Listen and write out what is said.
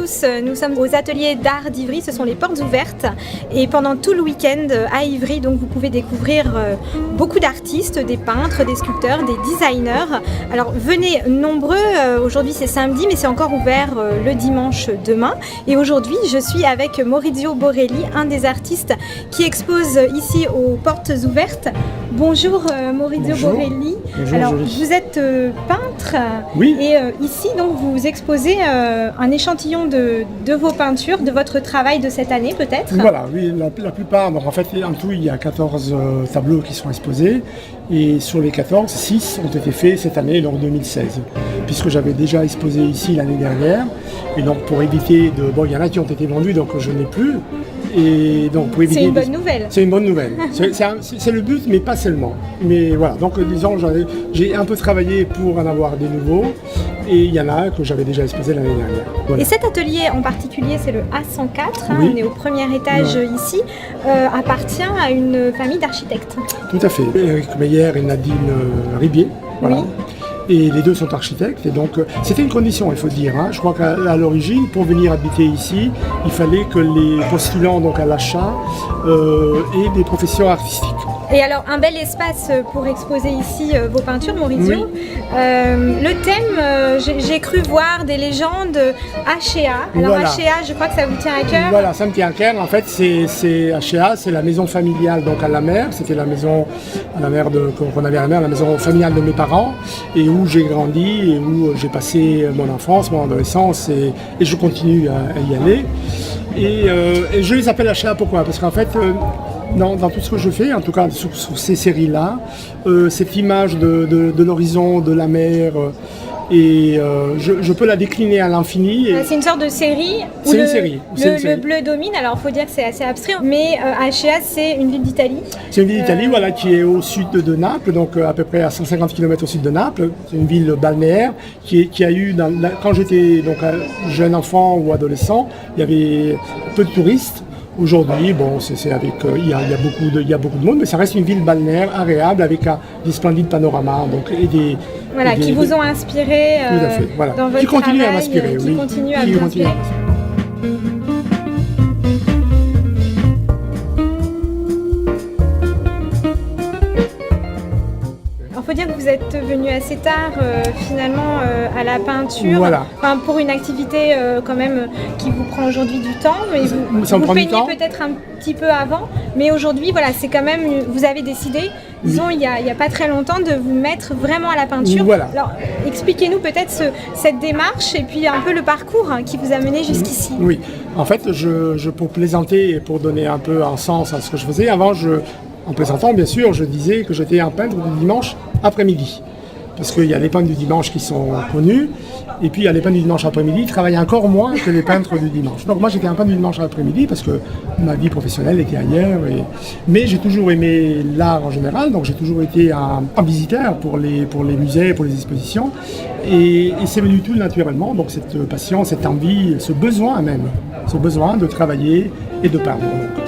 tous, nous sommes aux ateliers d'art d'Ivry, ce sont les portes ouvertes et pendant tout le week-end à Ivry, donc vous pouvez découvrir beaucoup d'artistes, des peintres, des sculpteurs, des designers. Alors venez nombreux, aujourd'hui c'est samedi mais c'est encore ouvert le dimanche demain et aujourd'hui je suis avec Maurizio Borelli, un des artistes qui expose ici aux portes ouvertes. Bonjour Maurizio Borelli. Bonjour, alors Jolie. vous êtes peintre Oui. et ici donc vous exposez un échantillon de vos peintures, de votre travail de cette année peut-être. Voilà, oui, la plupart, donc en fait en tout il y a 14 tableaux qui sont exposés et sur les 14, 6 ont été faits cette année, donc 2016, puisque j'avais déjà exposé ici l'année dernière et donc pour éviter de... Bon, il y en a qui ont été vendus donc je n'ai plus. Et donc, pour éviter C'est une bonne nouvelle. C'est une bonne nouvelle. C'est le but, mais pas seulement. Mais voilà, donc disons, j'ai un peu travaillé pour en avoir des nouveaux. Et il y en a que j'avais déjà exposé l'année dernière. Voilà. Et cet atelier en particulier, c'est le A104, Oui. on est au premier étage ici, appartient à une famille d'architectes. Tout à fait. Eric Meyer et Nadine Ribier. Voilà. Oui. Et les deux sont architectes, et donc c'était une condition, il faut dire. Hein. Je crois qu'à l'origine, pour venir habiter ici, il fallait que les postulants donc à l'achat aient des professions artistiques. Et alors, un bel espace pour exposer ici vos peintures, Maurizio. Oui. Le thème, j'ai cru voir des légendes HEA. Alors Voilà. HEA, je crois que ça vous tient à cœur. Voilà, ça me tient à cœur. En fait, c'est HEA, c'est la maison familiale donc à la mer. C'était la maison à la mer qu'on avait à la mer, la maison familiale de mes parents, et où j'ai grandi et où j'ai passé mon enfance, mon adolescence, et je continue à y aller. Et je les appelle HEA pourquoi? Parce qu'en fait, dans tout ce que je fais, en tout cas sur ces séries-là, cette image de l'horizon, de la mer, je peux la décliner à l'infini. C'est une sorte de série où C'est une série. le bleu domine. Alors, il faut dire que c'est assez abstrait, mais HEA, c'est une ville d'Italie. C'est une ville d'Italie voilà, qui est au sud de Naples, donc à peu près à 150 km au sud de Naples. C'est une ville balnéaire qui a eu, quand j'étais donc jeune enfant ou adolescent, il y avait peu de touristes. Aujourd'hui, bon, c'est avec, il y a beaucoup de monde, mais ça reste une ville balnéaire agréable avec des splendides panoramas, donc Voilà, qui vous ont inspiré tout à fait, voilà. dans votre Qui continuent travail, à m'inspirer, qui oui. continuent à Qui vous continuent à inspirer. Il faut dire que vous êtes venu assez tard finalement à la peinture, Voilà. enfin, pour une activité quand même qui vous prend aujourd'hui du temps. Mais Ça me vous prend du peignez temps. peut-être un petit peu avant, mais aujourd'hui voilà, c'est quand même, vous avez décidé, disons il y a pas très longtemps, de vous mettre vraiment à la peinture. Voilà. Alors expliquez-nous peut-être cette démarche et puis un peu le parcours qui vous a mené jusqu'ici. Oui, en fait, pour plaisanter et pour donner un peu un sens à ce que je faisais, avant, en plaisantant bien sûr, je disais que j'étais un peintre du dimanche après-midi. Parce qu'il y a les peintres du dimanche qui sont connus, et puis il y a les peintres du dimanche après-midi qui travaillent encore moins que les peintres du dimanche. Donc moi j'étais un peintre du dimanche après-midi parce que ma vie professionnelle était ailleurs. Mais j'ai toujours aimé l'art en général, donc j'ai toujours été un visiteur pour les musées, pour les expositions. Et c'est venu tout naturellement, donc cette passion, cette envie, ce besoin même, ce besoin de travailler et de peindre. Donc.